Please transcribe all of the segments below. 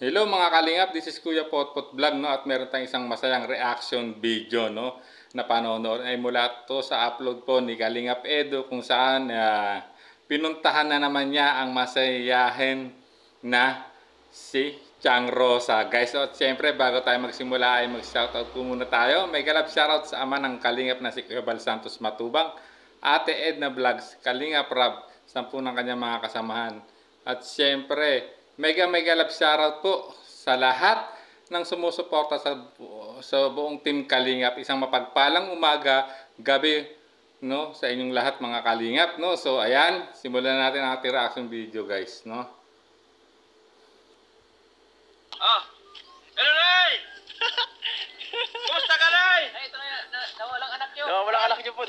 Hello mga kalingap, this is Kuya Potpot Vlog, no? At meron tayong isang masayang reaction video, no? Na panonood ay mula to sa upload po ni Kalingap Edo, kung saan pinuntahan na naman niya ang masayahin na si Chang Rosa. Guys, at siyempre bago tayo magsimula ay mag-shoutout po muna tayo. May galap shoutout sa ama ng Kalingap na si Kuya Bal Santos Matubang, Ate Edna Vlogs, Kalingap Rab, 10 ng kanyang mga kasamahan. At siyempre mega love shoutout po sa lahat ng sumusuporta sa buong Team Kalingap. Isang mapagpalang umaga, gabi, no, sa inyong lahat mga Kalingap, no. So ayan, simulan natin ang ating reaction video, guys, no. Hello, Nay! Kumusta ka, Nay? Ay, ito na, nawalang anak nyo. Walang anak niyo po.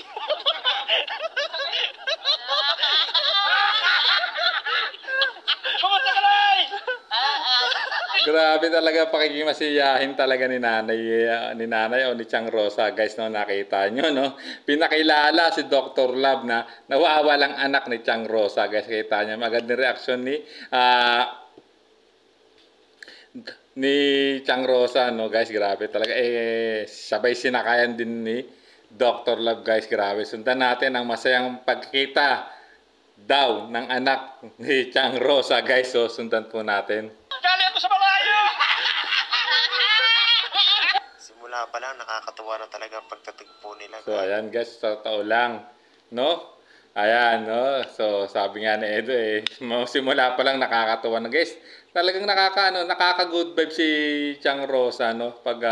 Kumusta ka, Nay? Grabe talaga pakikimasiyahin talaga ni nanay o ni Chang Rosa, guys, no, nakita nyo, no. Pinakilala si Dr. Love na nawawalang anak ni Chang Rosa, guys, kita nyo. Magandang reaksyon ni Chang Rosa, no, guys, grabe talaga. Sabay sinakayan din ni Dr. Love, guys, grabe. Sundan natin ang masayang pagkita daw ng anak ni Chang Rosa, guys. So sundan po natin. Dali ako sa malayo! Simula pa lang, nakakatuwa na talaga ang pagtatagpo nila. So ayan, guys, sa tao lang, no? Ayan, no? So sabi nga ni Edo, simula pa lang nakakatuwa na, guys. Talagang nakaka-good vibe si Chang Rosa, no? Pag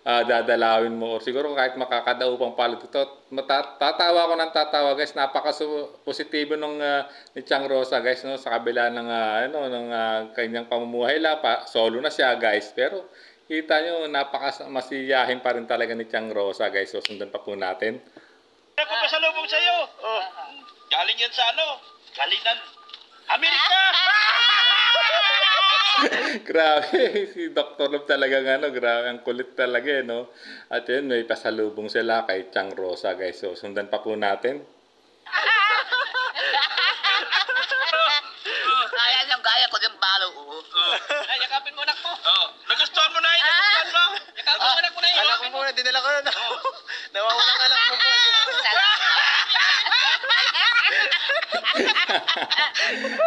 dadalawin mo, or siguro kahit makakadao pang palad ito, tatawa ko ng tatawa, guys. Napaka-positibo nung ni Chang Rosa, guys, no? Sa kabila ng kanyang pamumuhay lang, solo na siya, guys. Pero kita nyo, napaka-masiyahin pa rin talaga ni Chang Rosa, guys. So sundan pa po natin. Ako pa sa lubong sa'yo. Galing yan sa ano? Galing ng Amerika! Grabe, si Dr. Love talaga grabe, ang kulit talaga, no? At yun, may pasalubong sila kay Chang Rosa, guys. So sundan pa po natin. Ayan yung gaya ko yung balo. Ay, yakapin mo, anak mo. Nagustuhan mo, Nay. Nagustuhan mo. Yakapin mo, anak mo, Nay. Anak ko muna, dinala ko na. Nawawalang anak mo po.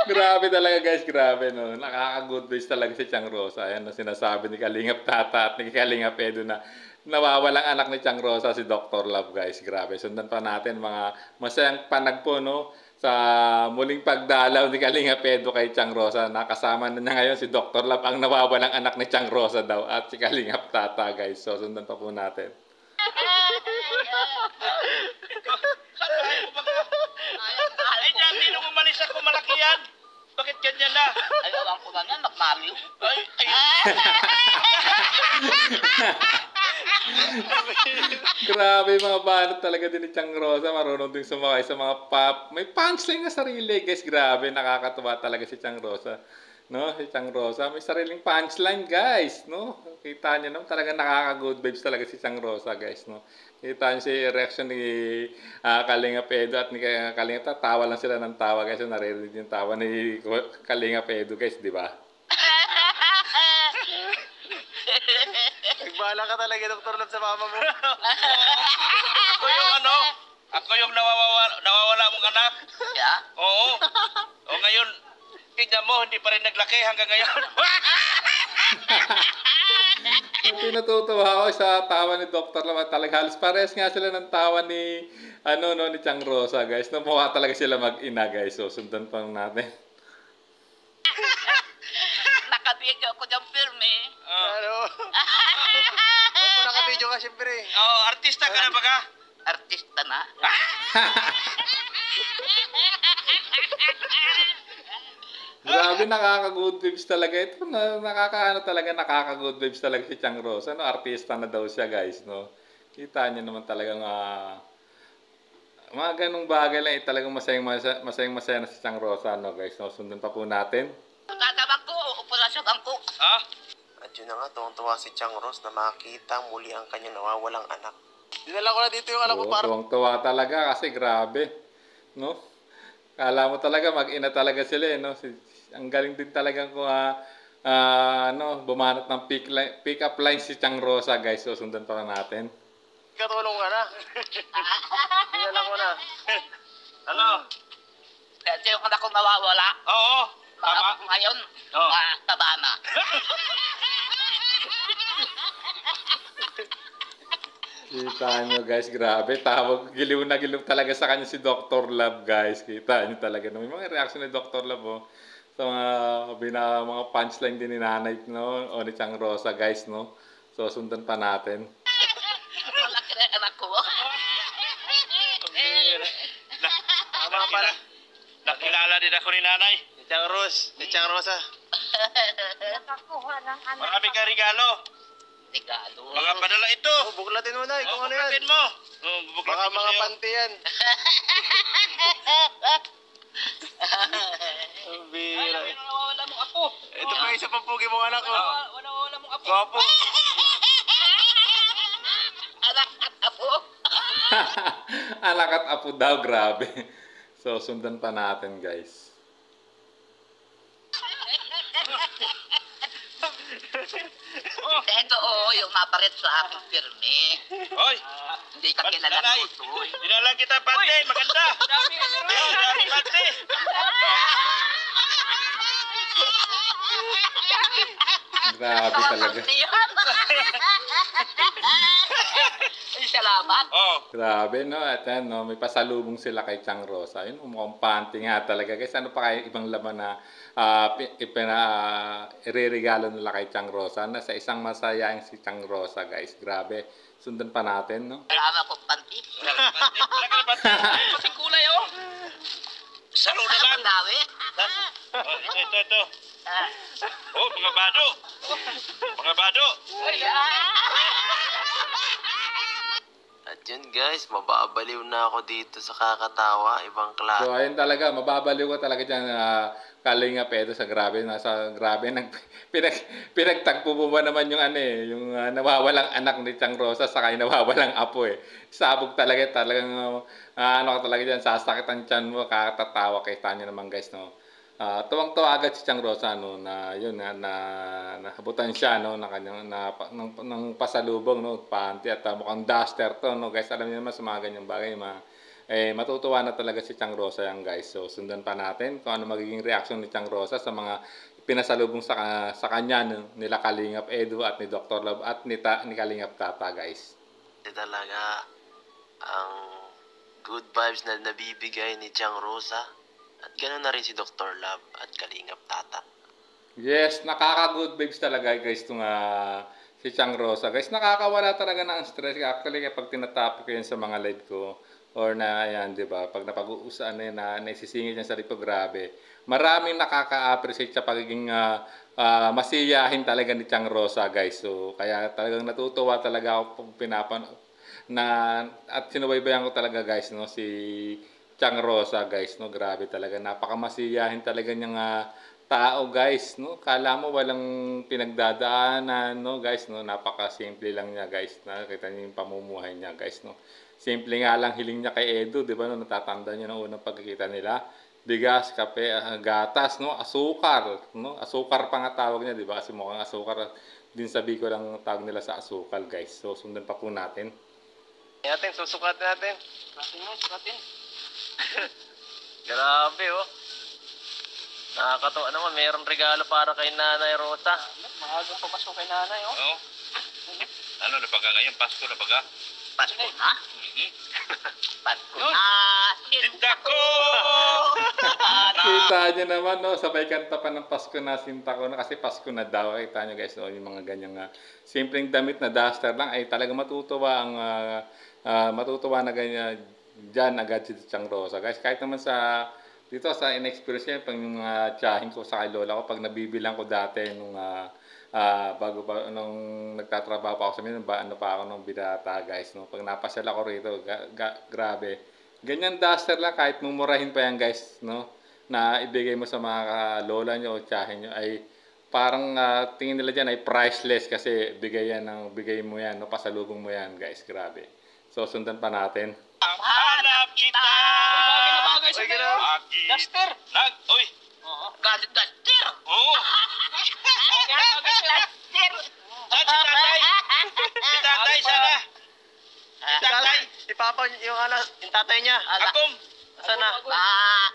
Grabe talaga, guys, grabe, no? Nakaka-good vibes talaga si Chang Rosa. Ayan, no? Sinasabi ni Kalingap Tata at ni Kalingap Edo na nawawalang anak ni Chang Rosa si Dr. Love, guys. Grabe. Sundan pa natin mga masayang panagpo, no? Sa muling pagdalaw ni Kalingap Edo kay Chang Rosa. Nakasama na niya ngayon si Dr. Love, ang nawawalang anak ni Chang Rosa daw, at si Kalingap Tata, guys. So sundan pa po natin. Ay, dyan, nung umalis ako, malaki yan. Bakit ganyan na? Ay, awang ko na yan, magmaliw. Ay. Grabe, mga banat talaga din ni Chang Rosa. Marunong din sumakay sa mga pop. May punchline na sarili, guys. Grabe, nakakatuwa talaga si Chang Rosa. No, si Chang Rosa, may sariling punchline, guys, no? Kita niyo naman, talaga nakaka-good vibes talaga si Chang Rosa, guys, no? Kita niyo si reaction ni Kalingap Edo at ni Kalingap Tata, tawa lang sila ng tawa, guys. So, naririnig yung tawa ni Kalingap Edo, guys, di ba? Nagbahala ka talaga, Dr. Love, sa mama mo. Ako yung ano? Ako yung nawawala mong anak? Yeah? Oo. O ngayon, tignan mo, hindi pa rin naglaki hanggang ngayon. Pinatutuwa ako sa tawa ni Dr. Love. Talaga halos pares nga sila ng tawa ni ni Chang Rosa, guys. No, mukha talaga sila mag-ina, guys. So sundan pa natin. Nakabigyo ko dyan firme. Ano? Opo, naka-video ka, siyempre. Oo, artista ka na ba ka? Artista na. Grabe, nakaka-good vibes talaga ito. Nakaka-good vibes talaga si Chang Rosa. No, artista na daw siya, guys, no. Kita niyo naman talagang mga ganung bagay lang, talagang masayang-masaya na si Chang Rosa, no, guys. No, sundan pa po natin. Tatabang ko, upulasok ang ko. Ha? At yun na nga, tuwang-tuwa si Chang Ros na makita muli ang kanyang nawawalang anak. Dinala ko na dito yung anak ko para... Tuwang-tuwa talaga kasi grabe, no? Kala mo talaga mag-ina talaga sila, no? Ang galing din talagang bumanat ng pick up line si Chang Rosa guys. So sundan pa natin. Katulong ka na. Dinala ko na. Ano? Kasi yung anak ko nawawala. Oo. Tama. Ngayon, Oo. taba na. Kita nyo guys, grabe. Giliw na giliw talaga sa kanya si Dr. Love guys. Kita nyo talaga. May mga reaction ni Dr. Love oh. Sa mga punchline din ni Nanay no? O ni Chang Rosa guys. No? So sundan pa natin. Malaki na yung anak ko. Tama pala. Nakilala din ako ni Nanay. Si Chang Ros. Si Chang Rosa. Nakakuha ng anak. Marami kang regalo. Regalo. Mga padala ito. Oh, buklatin mo na. Kung ano yan. Buklatin mo. Baka Buklatin mo mga sa'yo. panty yan. Ang bira. Nawawala mong apo. Ito pa isa pang pugi mong anak ko. Nawawala mong apo. Gwapo. Anak at apo. Anak at apo daw, grabe. So sundan pa natin guys. Ito yung naparit sa aking pirmi. Hoy. Hindi ka kilala Nanay. tutoy. Dinala kita pante. Maganda. Dami pante. Grabe talaga. Ay, salamat. Oh. Grabe no. At no, may pasalubong sila kay Chang Rosa. Yun, mukhang panty nga talaga. Guys, ano pa kaya ibang laman na ireregalo nila kay Chang Rosa na sa isang masayaing si Chang Rosa guys. Grabe. Sundan pa natin no. Salamat po, panty. Talaga na pante. Kasing kulay oh. Saro na lang. Dawi. Oh, ito. Oh, mga bado. Mga bado. At yun guys, mababaliw na ako dito sa kakatawa. Ibang klase. So ayun talaga, mababaliw ko talaga dyan Kalinga Pedro sa grabe. Pinagtagpo mo ba naman yung yung nawawalang anak ni Chang Rosa saka yung nawawalang apo eh. Sabog talagang talaga dyan, sasakit ang tiyan mo, kakatatawa kay Tanya naman guys no. Tuwang-tuwa agad si Chang Rosa no na yun na nahabutan siya no na kanyang ng pasalubong no panty at mukhang duster to no guys. Alam niyo naman sa mga ganyang bagay matutuwa na talaga si Chang Rosa yan guys. So sundan pa natin kung ano magiging reaction ni Chang Rosa sa mga pinasalubong sa kanya nila Kalingap Edu at ni Dr. Love at ni Kalingap Tata guys. Talaga ang good vibes na nabibigay ni Chang Rosa. At ganoon na rin si Dr. Love at Kalingap Tata. Yes, nakaka-good vibes talaga guys itong si Chang Rosa. Guys, nakakawala talaga ng stress. Actually, kapag tinatapik ko yan sa mga live ko, or na yan, di ba, pag napag-uusaan na yun, na naisisingit yan sa live ko, grabe. Maraming nakaka-appreciate sa pagiging masiyahin talaga ni Chang Rosa guys. So, kaya talagang natutuwa talaga ako pag at sinubaybayan ko talaga guys, no, si Chang Rosa guys, no, grabe talaga, napakamasiyahin talaga niyang tao guys, no, kala mo walang pinagdadaanan, no guys, no, napakasimple lang niya guys, nakita niyo yung pamumuhay niya guys, no, simple nga lang hiling niya kay Edu, di ba, no, natatanda niyo ng unang pagkikita nila, bigas, kape, gatas, no, asukar, no, asukar pa nga tawag niya, di ba, kasi mukhang asukar din sa Bicol lang tawag nila sa asukal guys. So sundan pa po natin. Susukat natin. Sukatin. Grabe oh. Nakakatawa naman, mayroong regalo para kay Nanay Rosa. Maagang pumasok kay nanay, oh. Oo. Ano na baga ngayon? Pasko na baga? Pasko na? Pasko na. Sinta ko! Kita nyo naman, no, sabay kanta pa ng Pasko na, sinta ko na, kasi Pasko na daw. Kita nyo guys, no, yung mga ganyang simpleng damit na duster lang, ay talaga matutuwa na ganyan dyan agad si Chang Rosa guys. Kahit naman dito sa in-experience niya, pag yung tiyahin ko sa kay lola ko, pag nabibilang ko dati nung nung nagtatrabaho pa ako sa minun, ano pa ako nung binata guys, no, pag napasyal ako rito, grabe, ganyan duster lang, kahit mumurahin pa yan guys, no, na ibigay mo sa mga lola nyo o tiyahin nyo, ay parang tingin nila dyan ay priceless kasi bigay mo yan, no, pasalubong mo yan guys, grabe. So sundan pa natin. Hanap kita! Bagay na bagay sa Duster! Uy! Galit duster! Oo! yung tatay niya. Akom. Saan na?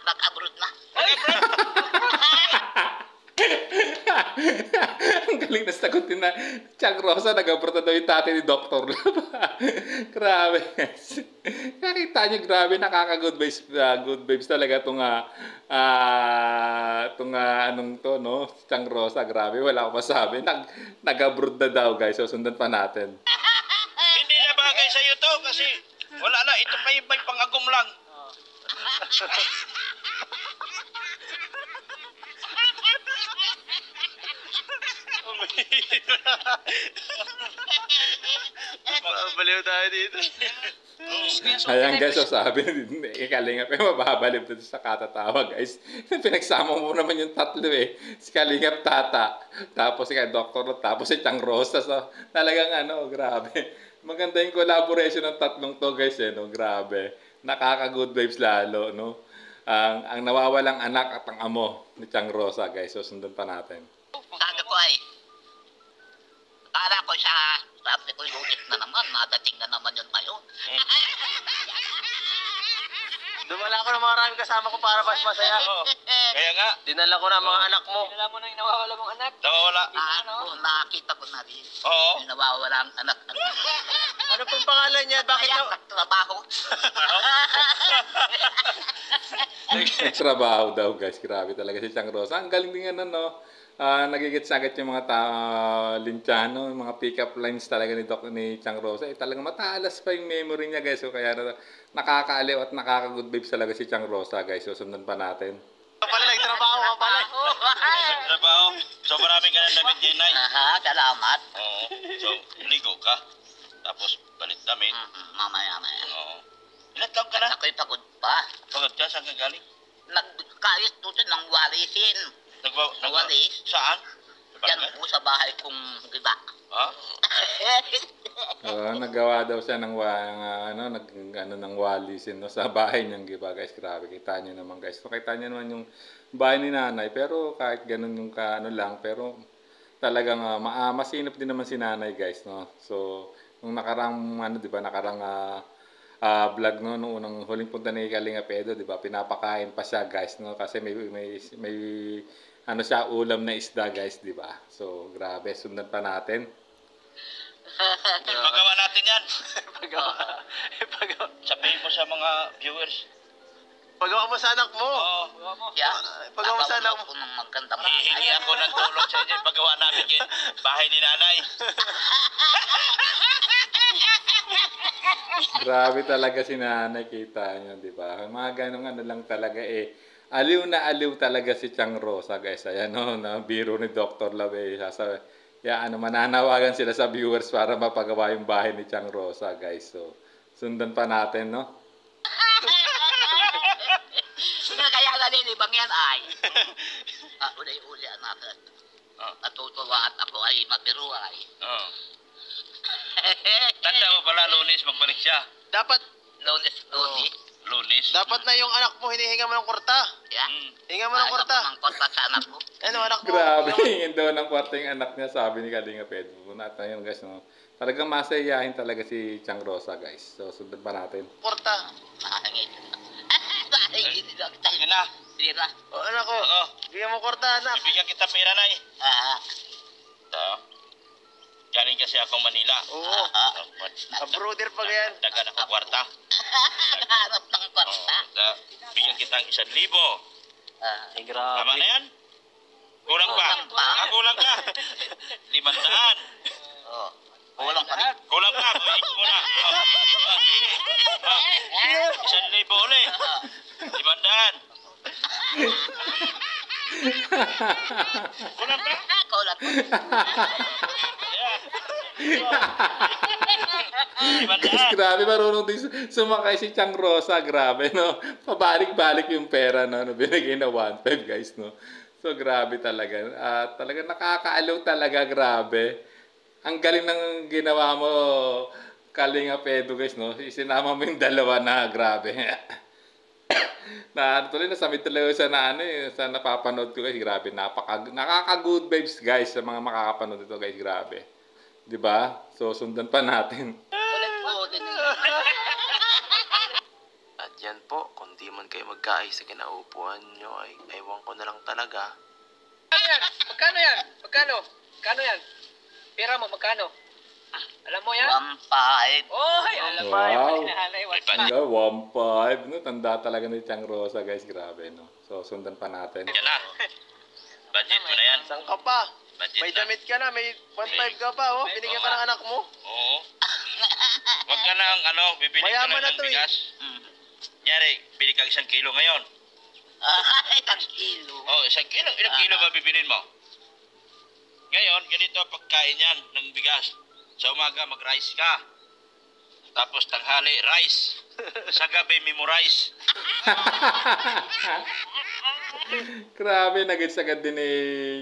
Nag-abroad na. Ang galing na sagutin na Chang Rosa, nag-abroad na daw yung tatay ni Dr. Love. Grabe. Nakita niyo, grabe, nakaka-good vibes talaga itong anong to, no? Chang Rosa, grabe, wala akong masabi. Nag-abroad na daw, guys. So, sundan pa natin. Hindi na bagay sa'yo to kasi wala na. Ito pa yung may pangagom lang. Baliw tayo dito. Ayan guys, so sabi ni Kalingap, mababaliw dito sa katatawa guys. Pinagsama mo naman yung tatlo eh. Si Kalingap Tata, tapos si Dr. Lot, tapos si Chang Rosa. So talagang grabe. Maganda yung collaboration ng tatlong to guys eh, no? Grabe. Nakaka-good vibes lalo, no? Ang nawawalang anak at ang amo ni Chang Rosa guys. So sundan pa natin. Sabi ko ay, akala ko siya, sabi ko, Lunes na naman, nadating na naman yun ngayon. Dumala ko ng mga maraming kasama ko para mas masaya. Kaya nga, Dinala ko na mga anak mo. Dinala mo na yung nawawala mong anak. nawawala. Nakita ko na rin. Oo. Yung nawawala ang anak. Ano pong pangalan niya? Bakit Kaya daw? nagtrabaho. Trabaho daw guys, grabe talaga si Chang Rosa. Ang galing din no? Nagigits agad yung mga linchano, yung mga pick-up lines talaga ni Chang Rosa. Talagang matalas pa yung memory niya guys. So kaya nakakaaliw at nakaka-good vibes talaga si Chang Rosa guys. So sundan pa natin. Pala nagtrabaho ka pala. Trabaho. So marami ka ng damit din, Nay. Salamat. Oo. So, ligo ka. Tapos, balit damit. Mamaya. Oo. Ilan taon ka na? Ako'y pagod pa. Pagod ka? Saan ka galing? Nagkayos doon ng walisin. Walis? Saan? Yan po sa bahay kong giba. Ha? Nagawa daw siya ng ng walisin no, sa bahay niyang giba guys. Grabe, kita niyo naman guys. So kita niyo naman yung bahay ni nanay, pero kahit ganun yung lang, pero talagang masinop din naman si nanay guys, no. So nung nakarang di ba, nakarang vlog no, nung unang huling punta ni Kalingap Edo, di ba, pinapakain pa siya guys, no, kasi may siya, ulam na isda guys, di ba. So grabe, sundan pa natin. Pagawa natin yan. Pagawa. Sabihin mo sa mga viewers. Pagawa mo sa anak mo. Oo. Pagawa mo sa anak mo. Ako ng magandang Hihingi ako ng tulong sa inyo. Pagawa namin yung bahay ni nanay. Grabe talaga si nanay, kita nyo, di ba? Mga ganong lang talaga eh. Aliw na aliw talaga si Chang Rosa guys. Ayan na biro ni Dr. Love. Mananawagan sila sa viewers para mapagawa yung bahay ni Chang Rosa guys. So sundan pa natin, no? Kaya nalilibang yan ay. Uli-uli natin. Natutuwa at ako ay mabiro ay. Oo. Tanda mo pala, Lunes, magbalik siya. Dapat Lunes. dapat na yung anak mo hinihinga mo ng kwarta. Yeah. Hinga mo ng kwarta. Ang kwarta sa anak ko. Ano anak mo? Grabe, hingin daw ng kwarta yung anak niya, sabi ni Kalingap Edo. At ayun guys, no? Talagang masayahin talaga si Chang Rosa guys. So sundan pa natin. Kwarta. Mahangin. Sige na. Tira. O anak ko. Oo. Bigyan mo kwarta anak. Ibigyan kita pera, Nay. Ito. Galing kasi ako Manila. Oo. Abroader pa yan. Dagan ako kwarta. Nakaharap ng kwarta. Bigyan kita 1,000. Ay grabe. Tama na yan? Kulang pa? Kulang pa. Kulang ka. 500. Oh. Kulang pa rin. Kulang ka. Buhin mo na. 1,000 ulit. 500. Kulang ka? Kulang pa. Guys, grabe, marunong din sumakay si Chang Rosa, grabe, no? Pabalik-balik yung pera, no? Binigay na 1.5 guys, no? So, grabe talaga. Talaga nakakaaliw talaga, grabe. Ang galing ng ginawa mo, Kalingap Edo guys, no? Isinama mo yung dalawa na, grabe. Tuloy na samit talaga sa sa napapanood ko guys, grabe. Nakaka-good vibes guys sa mga makakapanood dito guys, grabe. 'Di ba? So sundan pa natin. Ulit. kayo magkaayos sa kinaupuan nyo ay ewan ko na lang talaga. Ano yan? Magkano yan? Magkano? Magkano yan? Pera mo, magkano? Alam mo yan? 1.5. Oh, ay, alam mo. Wow. Yung sinahalay, Nga, 1.5, no? Tanda talaga ni Chang Rosa, guys. Grabe, no? So, sundan pa natin. Yan na. Budget mo na yan. Saan ka pa? Budget May na. damit ka na, may 1.5 ka pa, oh. Binigyan ka ng anak mo. Oo. Huwag ka nang bibili ka Mayaman lang na ng to, eh. bigas. Mm. Nyari, bili ka 1 kilo ngayon. Ay, 1 kilo. Oh, 1 kilo. Ilang kilo ba bibilin mo? Ngayon, ganito ang pagkain yan ng bigas. Sa umaga, mag-rice ka. Tapos tanghali, rice. Sa gabi, memorize. Grabe, nag-gets agad din ni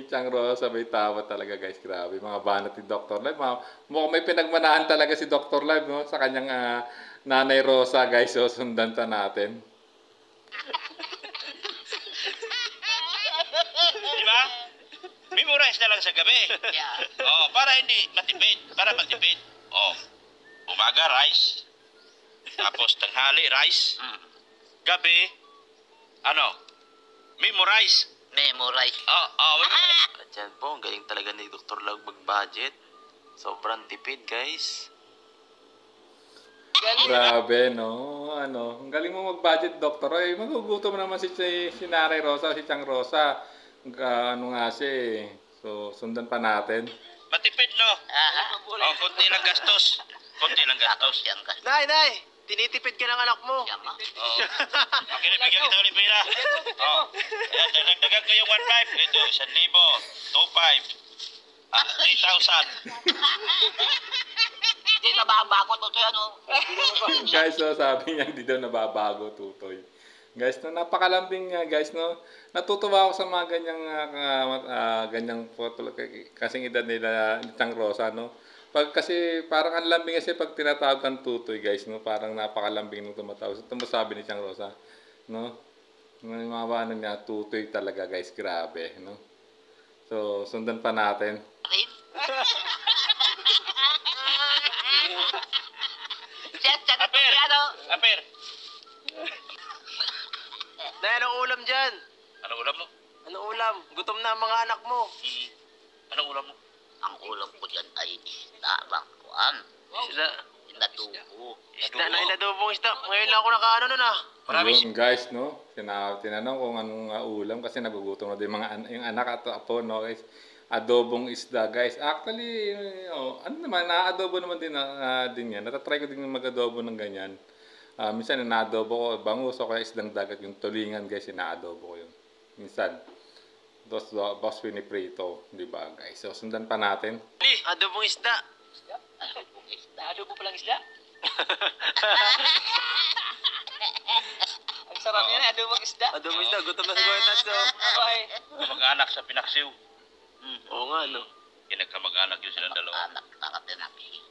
Chang Rosa. May tawa talaga, guys. Grabe, mga banat ni Dr. Live. Mukhang may pinagmanahan talaga si Dr. Live, no? Sa kanyang nanay Rosa, guys. So, sundan pa natin. Di ba? Memorize na lang sa gabi. Yeah. Oh, para hindi matipid. Para matipid. Oh, umaga, rice. Tapos tanghali, rice. Mm. Gabi, memorize. Memorize. At yan po, ang galing talaga ni Dr. Lag mag-budget. Sobrang tipid, guys. Grabe, no? Ang galing mo mag-budget, Doktor. Ay, magugutom naman si Nanay Rosa, si Chang Rosa. Nga siya eh. So, sundan pa natin. Matipid, no? Oh, konti lang gastos. Konti lang gastos. Yan ka. Nay! Tinitipid ka ng anak mo. Yan, ma. Oh. Okay, bigyan kita ulit pera. Oh. Yan, dagdagan ko yung 1.5. Ito, 1,000, 2,500, 3,000. Hindi na bago to ano. Guys, so sabi niya hindi daw nababago, tutoy. Guys, no, napakalambing nga, guys, no. Natutuwa ako sa mga ganyang photo kasing edad nila ni Chang Rosa, no. Kasi parang ang lambing kasi pag tinatawag kang tutoy, guys, no, parang napakalambing nung tumatawag. Ito mo sabi ni Chang Rosa, no. Yung mga ano niya, tutoy talaga, guys, grabe, no. So, sundan pa natin. Rin. Siya na Aper! ano. Aper! Nay, anong ulam dyan? Anong ulam mo? Anong ulam? Gutom na ang mga anak mo. Anong ulam mo? Ang ulam ko dyan ay bangkuan. Isda. Inadubo. Isda na inadobong isda. Ngayon lang ako nakaano nun ah. Yun, guys, no? Tinanong kung anong ulam kasi nagugutom na din yung anak at apo, no, guys. Adobong isda, guys. Actually, ano naman, na-adobo naman din yan. Natatry ko din mag-adobo ng ganyan. Minsan, na-adobo ko, bangus o kaya isdang dagat, yung tulingan, guys, na-adobo ko yun. Minsan, boss piniprito, di ba, guys? So, sundan pa natin. Adobong isda. Adobong isda. Adobo pa lang isda. Ang sarap yan, adobong isda. Adobong isda. Gutom na si Kuya Tats. Ay, Mag-anak sa pinaksiw. Oo nga, no. Kinagkamag-anak yun silang dalawa. Anak na pinaki.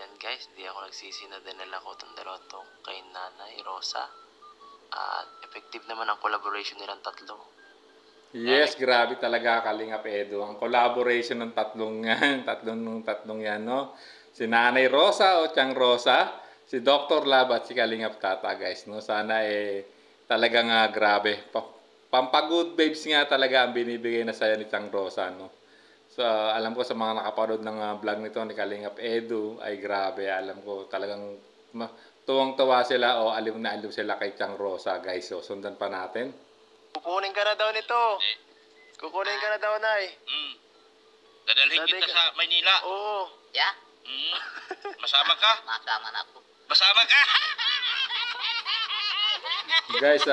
Yan guys, di ako nagsisi na dinala ko itong dalawa to kay Nanay Rosa. At effective naman ang collaboration nilang tatlo. Yes, grabe talaga, Kalingap Edo. Ang collaboration ng tatlong yan, no? Si Nanay Rosa o Chang Rosa, si Dr. Lab at si Kalingap Tata, guys, no? Sana talagang grabe. Pampagood babes nga talaga ang binibigay na saya ni Chang Rosa, no? So, alam ko sa mga nakapanood ng vlog nito ni Kalingap Edu ay grabe. Alam ko talagang tuwang-tuwa sila o aliw na aliw sila kay Chang Rosa, guys. So, sundan pa natin. Kukunin ka na daw nito. Kukunin ka na daw, Nay. Dadalhin Daday kita ka. sa Maynila. Oo. Ya, Masama ka? masama na ako. Masama ka? Guys,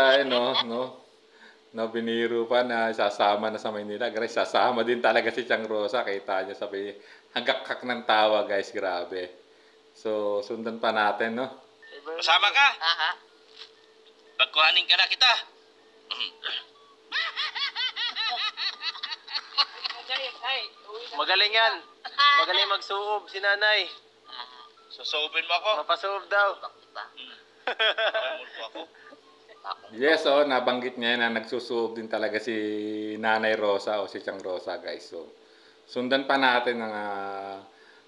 no, biniro pa na sasama na sa Maynila. Guys, sasama din talaga si Chang Rosa. Kita niyo, sabi, hagak-hak ng tawa, guys. Grabe. So, sundan pa natin, no? Masama ka? Aha. Pagkuhanin ka na kita. ay, uwi na. Magaling yan. Magaling magsuob si Nanay. Susobin mo ako. Mapasuob daw. Diba? Mamulpo ako. Yes, nabanggit niya na nagsusuob din talaga si Nanay Rosa o si Chang Rosa, guys. So, sundan pa natin ang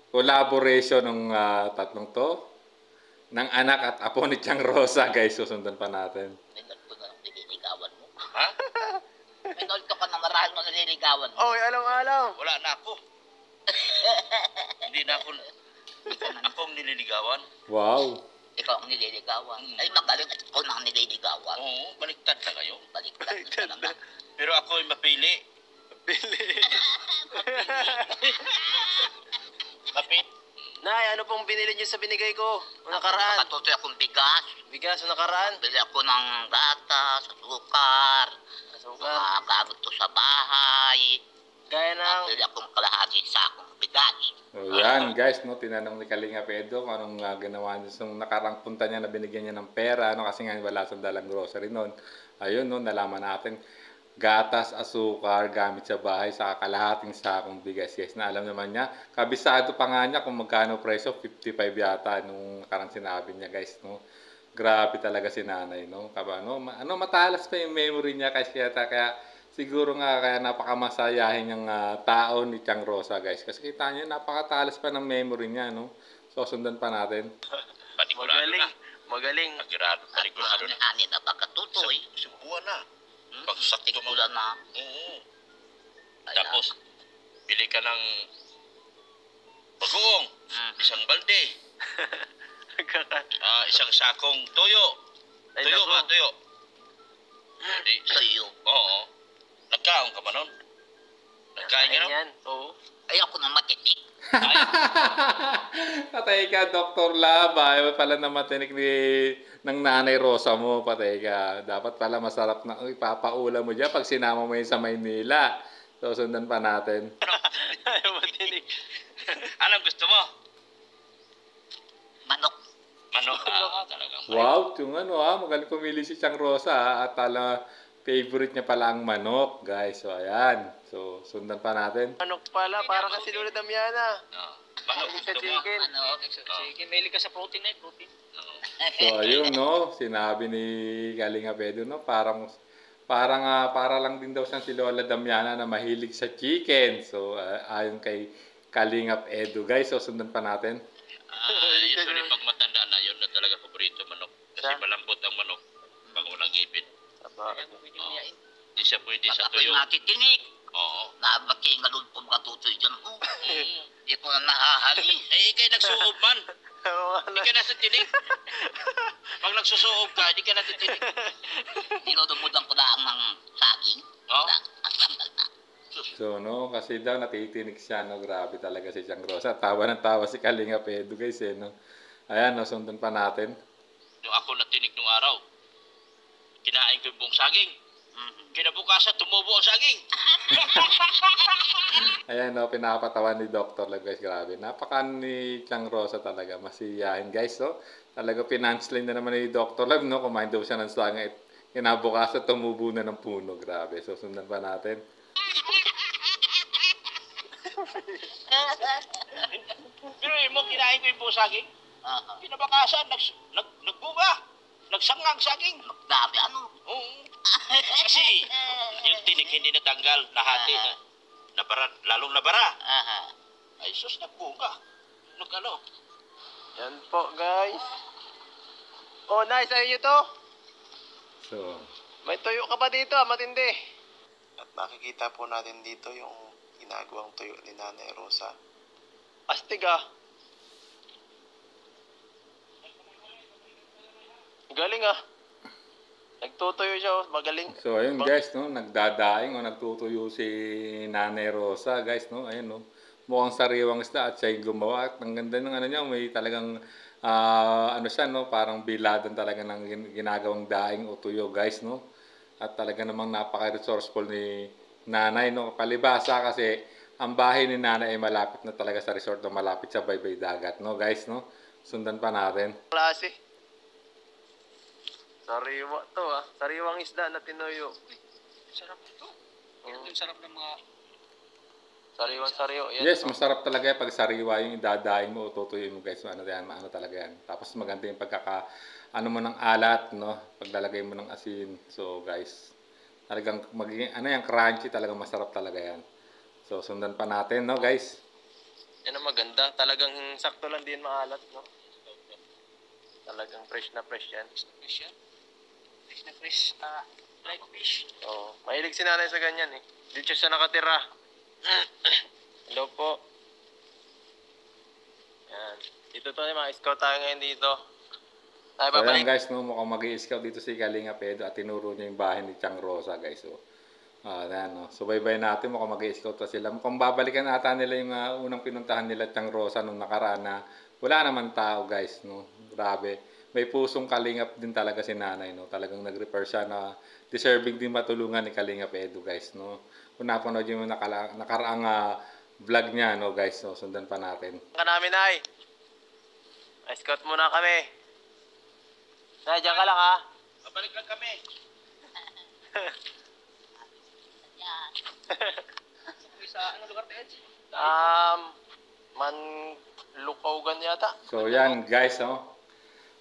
collaboration ng tatlong to. ng anak at apo ni Chang Rosa, guys. Susundan pa natin. Pinod ko na nililigawan mo. Ha? Pinod ko na marahil mo nililigawan mo. Oy, alam. Wala na ako. Hindi na ako. Ako ang nililigawan. Wow. Ikaw ang nililigawan. Ay, magaling at ikaw na ang nililigawan. Oo, baliktad na kayo. Baliktad na talaga. Pero ako ay mapili. Mapili. Nay, ano pong binili niyo sa binigay ko? Nung nakaraan. Nakatutoy akong bigas. Bigas, nung nakaraan. Bili ako ng gatas, sukar, Asukal. mga gamit ko sa bahay. Gaya ng... Bili akong kalahating sakong bigas. So, yan, guys, no, tinanong ni Kalinga Pedro kung anong ginawa niya. So, nakarang punta niya na binigyan niya ng pera, no, kasi nga wala siyang dalang grocery noon. Ayun, no, nalaman natin. Gatas, asukar, gamit sa bahay, sa kalahating sakong bigas. Yes, na alam naman niya. Kabisado pa nga niya kung magkano presyo, 55 yata nung nakarang sinabi niya, guys, no. Grabe talaga si nanay, no. Ano, matalas pa yung memory niya kasi kaya siguro nga kaya napakamasayahin yung tao ni Chang Rosa, guys. Kasi kita niyo, napakatalas pa ng memory niya, no. So, sundan pa natin. Panigurado na. Magaling. Panigurado na. Ani na ba katutoy? Isang buwan na. Pagsakto mo. Tikulan na. Oo. Kaya, Tapos, bili ka ng bagoong. Isang balde. Isang sakong toyo. Ay, Tuyo naku. ba? Tuyo. Di, sa'yo. oo. Nagkaon ka ba nun? Nagkain ka nun? Ayan. Oo. Ayoko na matitik. Ay, Patay ka, Dr. Laba. Ayaw pala na matinik ng nanay Rosa mo. Patay ka. Dapat pala masarap na ipapaula mo dyan pag sinama mo yun sa Maynila. So, sundan pa natin. Ayaw matinig. anong gusto mo? Manok. Manok. Talaga. Wow, yung magaling pumili si Chang Rosa. At favorite niya pala ang manok, guys. So, ayan. So, sundan pa natin. Manok pala, para kasi Lola Damiana. Manok Sa gusto mo? chicken. Ano? Sige, mahilig ka sa protein eh, protein. So, ayun, no. Sinabi ni Kalinga Pedro, no. Para lang din daw siyang si Lola Damiana na mahilig sa chicken. So, ayon kay Kalingap Edu, guys. So, sundan pa natin. Usually pag matanda na, yun na talaga paborito manok. Kasi Siya? malambot ang manok pag walang ngipin. Hindi siya pwede Pag sa ako'y tuyo. natitinig, Oo. nabaki nga doon po mga tutoy dyan. Di ko na nahahali. Eh, ikay nagsuob man. Hindi ka nasa tinig. Pag nagsusuob ka, hindi ka nasa tinig. Dinudumudan ko lang ng saging. Oo. Ang tanggal na. So, no, kasi daw natitinig siya, no. Grabe talaga si Chang Rosa. Tawa ng tawa si Kalinga Pedro, guys, eh, no. Ayan, no, sundan pa natin. Yung ako natinig nung araw, kinain ko yung buong saging. Kinabukasan, tumubo ang saging. Ayan, no, pinapatawa ni Dr. Lab, guys. Grabe. Napaka ni Chang Rosa talaga. Masiyahin, guys, no. Talaga pinanslime na naman ni Dr. Lab, no. Kumain daw siya ng saging. Kinabukasan, tumubo na ng puno. Grabe. So, sundan pa natin. Pero mo, kinain ko yung buong saging. Kinabukasan, nagbunga. Nagsangang saging. Magdabi, ano? Oo. Kasi yung tinig hindi natanggal, nahati na. Nabara, lalong nabara. Ay, sus, nagbunga. Ano? Yan po, guys. Oh, nice. Ayun nyo to. So, May tuyo ka pa dito, matindi. At makikita po natin dito yung ginagawang tuyo ni Nanay Rosa. Astig ah. Galing ah. Nagtutuyo siya, oh. Magaling. so ayun, guys, no. Nagdadaing o nagtutuyo si Nanay Rosa, guys, no. Ayun, no. Mukhang sariwang isda at siya yung gumawa. At ang ganda ng niya, may talagang siya, no, parang biladan talaga ng ginagawang daing o tuyo, guys, no. At talaga namang napaka-resourceful ni Nanay, no. Palibasa kasi ang bahay ni Nanay ay malapit na talaga sa resort, no, malapit sa baybay dagat, no, guys, no. Sundan pa natin. Klase. Sariwa to ah. Sariwang isda na tinuyo. Sarap ito. Yung sarap ng mga... Sariwang sariwa. Yan, Yes, oh. masarap talaga pag sariwa yung idadaing mo o tutuyin mo, guys. Ano talaga yan. Tapos maganda yung mo ng alat, no? Paglalagay mo ng asin. So, guys, talagang magiging, crunchy talaga, masarap talaga yan. So, sundan pa natin, no, guys? Yan ang maganda. Talagang sakto lang din maalat, no? Talagang fresh na fresh yan. Fish yan. Fish na fish. Like fish. Oo. Mahilig si nanay sa ganyan eh. Dito siya nakatira. Hello po. Yan. Dito to mga scout tayo ngayon dito. Tayo So yan babalik. guys, no, mukhang mag-i-scout dito si Kalinga Pedro at tinuro niya yung bahay ni Chang Rosa guys. So, yan, no. So baybay natin, mukhang mag-i-scout pa sila. Mukhang babalikan ata nila yung unang pinuntahan nila Chang Rosa nung nakaraan na wala naman tao guys. No. Grabe. May pusong kalingap din talaga si nanay. No. Talagang nag-refer siya na deserving din matulungan ni Kalinga Pedro guys. No. Kung napanood yung nakaraang vlog niya no guys. No. Sundan pa natin. Ka namin ay. Scout muna kami. Nay, diyan ka lang ha. Babalik lang kami. Yan. Sa anong lugar to, Eds? Manlukaugan yata. So yan guys, no.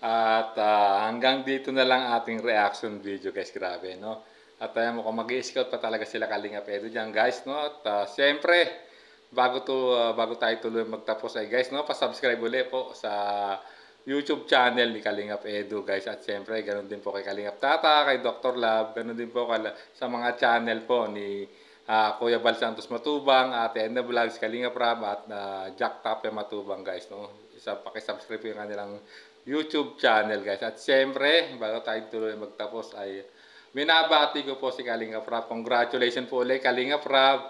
At hanggang dito na lang ating reaction video guys, grabe no. At mukhang mag-i-scout pa talaga sila Kalinga Pedro diyan guys, no. At siyempre, bago tayo tuloy magtapos ay guys, no, pa-subscribe ulit po sa YouTube channel ni Kalingap Edu guys. At siyempre, ganoon din po kay Kalingap Tata, kay Dr. Love, ganoon din po sa mga channel po ni Kuya Bal Santos Matubang, Ate Edna Vlogs, Kalingap Ram at Jack Tapia Matubang guys, no. Paki-subscribe po yung kanilang YouTube channel guys. At siyempre, bago tayo tuloy magtapos ay binabati ko po si Kalingap Ram. Congratulations po ulit Kalingap Ram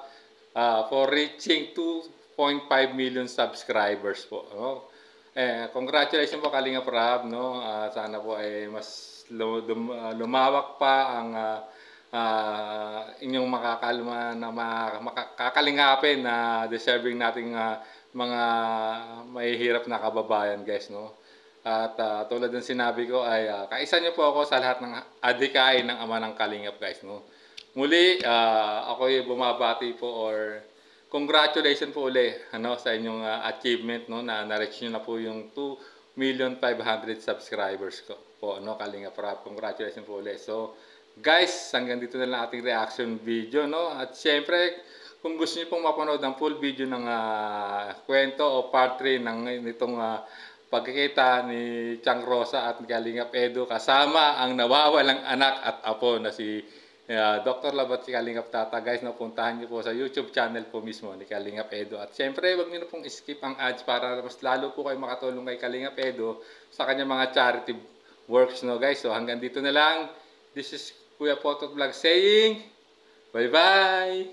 for reaching 2.5 million subscribers po. No? Congratulations po Kalingap Ram, no? Sana po ay mas lumawak pa ang inyong makakalingapin na deserving nating mga mahihirap na kababayan guys, no? At tulad ng sinabi ko ay kaisa niyo po ako sa lahat ng adhikain ng Ama ng Kalingap guys, no? Muli, ako ay bumabati po or congratulations po ulit sa inyong achievement, no, na na-reach nyo na po yung 2,500,000 subscribers ko po, no, Kalingap Rap. Congratulations po ulit. So, guys, hanggang dito na lang ating reaction video, no? At syempre, kung gusto niyo pong mapanood ang full video ng kwento o part 3 nitong pagkikita ni Chang Rosa at Kalingap Edu kasama ang nawawalang anak at apo na si Dr. Love at si Kalingap Tata guys, no, puntahan niyo po sa YouTube channel po mismo ni Kalingap Edu. At syempre, wag niyo na pong skip ang ads para mas lalo po kayo makatulong kay Kalingap Edu sa kanyang mga charity works, no guys. So hanggang dito na lang. This is Kuya Potot Vlog saying bye-bye.